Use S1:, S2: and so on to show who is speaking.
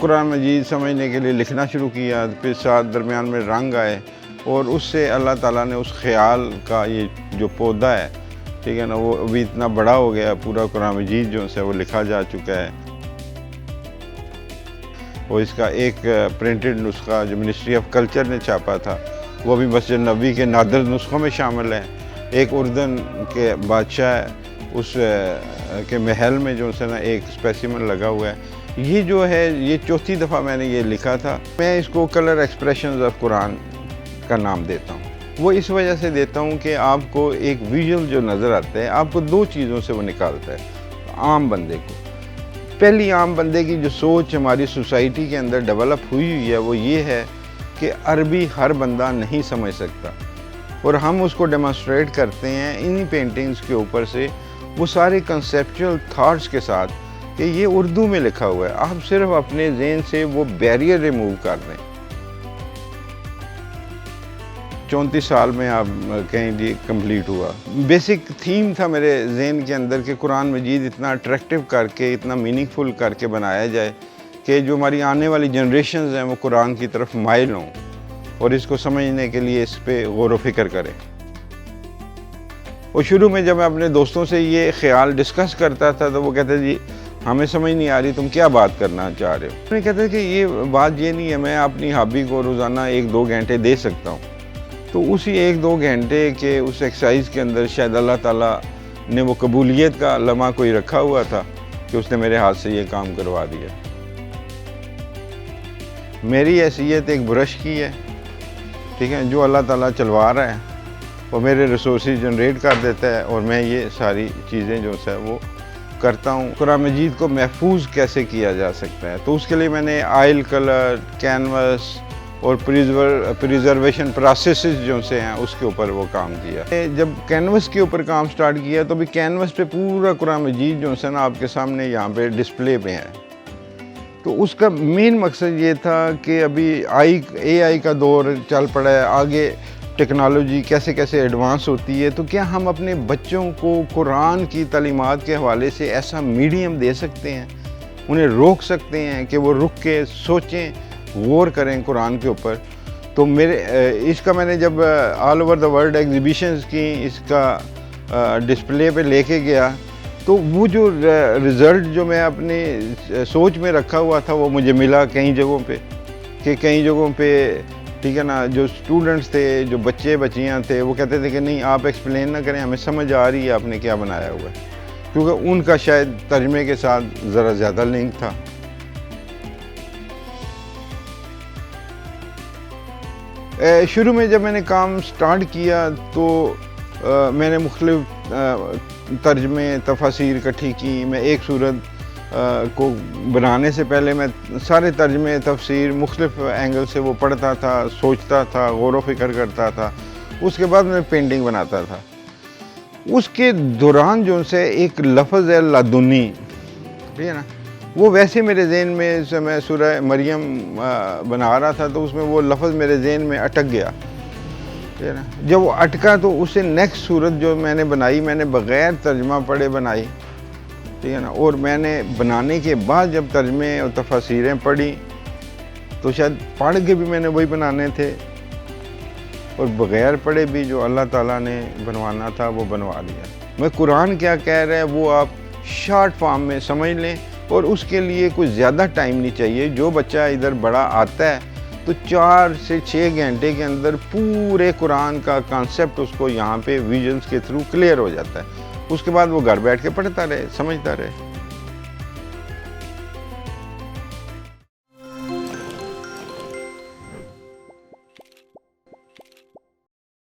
S1: قرآن مجید سمجھنے کے لیے لکھنا شروع کیا، پھر ساتھ درمیان میں رنگ آئے، اور اس سے اللہ تعالیٰ نے اس خیال کا یہ جو پودا ہے، ٹھیک ہے نا، وہ ابھی اتنا بڑا ہو گیا، پورا قرآن مجید جو ہے وہ لکھا جا چکا ہے۔ اور اس کا ایک پرنٹڈ نسخہ جو منسٹری آف کلچر نے چھاپا تھا، وہ بھی مسجد نبوی کے نادر نسخوں میں شامل ہے۔ ایک اردن کے بادشاہ ہے، اس کے محل میں جو ہے نا ایک اسپیسیمن لگا ہوا ہے۔ یہ جو ہے یہ چوتھی دفعہ میں نے یہ لکھا تھا۔ میں اس کو کلر ایکسپریشنز آف قرآن کا نام دیتا ہوں۔ وہ اس وجہ سے دیتا ہوں کہ آپ کو ایک ویژول جو نظر آتا ہے، آپ کو دو چیزوں سے وہ نکالتا ہے عام بندے کو۔ پہلی عام بندے کی جو سوچ ہماری سوسائٹی کے اندر ڈیولپ ہوئی ہے وہ یہ ہے کہ عربی ہر بندہ نہیں سمجھ سکتا، اور ہم اس کو ڈیمانسٹریٹ کرتے ہیں انہی پینٹنگز کے اوپر سے، وہ سارے کنسیپچول تھاٹس کے ساتھ کہ یہ اردو میں لکھا ہوا ہے۔ آپ صرف اپنے ذہن سے وہ بیریئر ریموو کر دیں۔ 34 سال میں آپ کہیں جی کمپلیٹ ہوا۔ بیسک تھیم تھا میرے ذہن کے اندر کہ قرآن مجید اتنا اٹریکٹیو کر کے، اتنا میننگ فل کر کے بنایا جائے کہ جو ہماری آنے والی جنریشنز ہیں وہ قرآن کی طرف مائل ہوں اور اس کو سمجھنے کے لیے اس پہ غور و فکر کریں۔ اور شروع میں جب میں اپنے دوستوں سے یہ خیال ڈسکس کرتا تھا تو وہ کہتے جی ہمیں سمجھ نہیں آ رہی، تم کیا بات کرنا چاہ رہے ہو؟ میں کہتا کہ یہ بات یہ نہیں ہے، میں اپنی ہابی کو روزانہ 1-2 گھنٹے دے سکتا ہوں۔ تو اسی 1-2 گھنٹے کے اس ایکسرسائز کے اندر شاید اللہ تعالیٰ نے وہ قبولیت کا لمحہ کوئی رکھا ہوا تھا کہ اس نے میرے ہاتھ سے یہ کام کروا دیا۔ میری حیثیت ایک برش کی ہے، ٹھیک ہے، جو اللہ تعالیٰ چلوا رہا ہے وہ میرے ریسورسز جنریٹ کر دیتا ہے، اور میں یہ ساری چیزیں جو ہے وہ کرتا ہوں۔ قرآن مجید کو محفوظ کیسے کیا جا سکتا ہے، تو اس کے لیے میں نے آئل کلر، کینوس اور پریزرویشن پروسیسز جو سے ہیں اس کے اوپر وہ کام کیا۔ جب کینوس کے اوپر کام سٹارٹ کیا تو بھی کینوس پہ پورا قرآن مجید جو ہے نا آپ کے سامنے یہاں پہ ڈسپلے پہ ہے۔ تو اس کا مین مقصد یہ تھا کہ ابھی اے آئی کا دور چل پڑا ہے، آگے ٹیکنالوجی کیسے کیسے ایڈوانس ہوتی ہے، تو کیا ہم اپنے بچوں کو قرآن کی تعلیمات کے حوالے سے ایسا میڈیم دے سکتے ہیں، انہیں روک سکتے ہیں کہ وہ رک کے سوچیں، غور کریں قرآن کے اوپر۔ تو اس کا میں نے جب all over the world exhibitions کی اس کا ڈسپلے پہ لے کے گیا تو وہ جو رزلٹ جو میں اپنی سوچ میں رکھا ہوا تھا وہ مجھے ملا کئی جگہوں پہ، کہ کئی جگہوں پہ ٹھیک ہے نا، جو اسٹوڈنٹس تھے، جو بچے بچیاں تھے، وہ کہتے تھے کہ نہیں آپ ایکسپلین نہ کریں، ہمیں سمجھ آ رہی ہے آپ نے کیا بنایا ہوا ہے، کیونکہ ان کا شاید ترجمے کے ساتھ ذرا زیادہ لنک تھا۔ شروع میں جب میں نے کام سٹارٹ کیا تو میں نے مختلف ترجمے تفاسیر اکٹھی کی۔ میں ایک صورت کو بنانے سے پہلے میں سارے ترجمے تفسیر مختلف اینگل سے وہ پڑھتا تھا، سوچتا تھا، غور و فکر کرتا تھا، اس کے بعد میں پینٹنگ بناتا تھا۔ اس کے دوران جو سے ایک لفظ ہے لدنی، ٹھیک ہے نا، وہ ویسے میرے ذہن میں میں سورہ مریم بنا رہا تھا تو اس میں وہ لفظ میرے ذہن میں اٹک گیا، ٹھیک ہے نا۔ جب وہ اٹکا تو اسے نیکسٹ صورت جو میں نے بنائی، میں نے بغیر ترجمہ پڑھے بنائی، ٹھیک ہے نا، اور میں نے بنانے کے بعد جب ترجمے اور تفاسیریں پڑھی تو شاید پڑھ کے بھی میں نے وہی بنانے تھے، اور بغیر پڑھے بھی جو اللہ تعالیٰ نے بنوانا تھا وہ بنوا دیا۔ میں قرآن کیا کہہ رہا ہے وہ آپ شارٹ فارم میں سمجھ لیں، اور اس کے لیے کوئی زیادہ ٹائم نہیں چاہیے۔ جو بچہ ادھر بڑا آتا ہے تو 4 سے 6 گھنٹے کے اندر پورے قرآن کا کانسیپٹ اس کو یہاں پہ ویژنز کے تھرو کلیئر ہو جاتا ہے۔ اس کے بعد وہ گھر بیٹھ کے پڑھتا رہے، سمجھتا رہے۔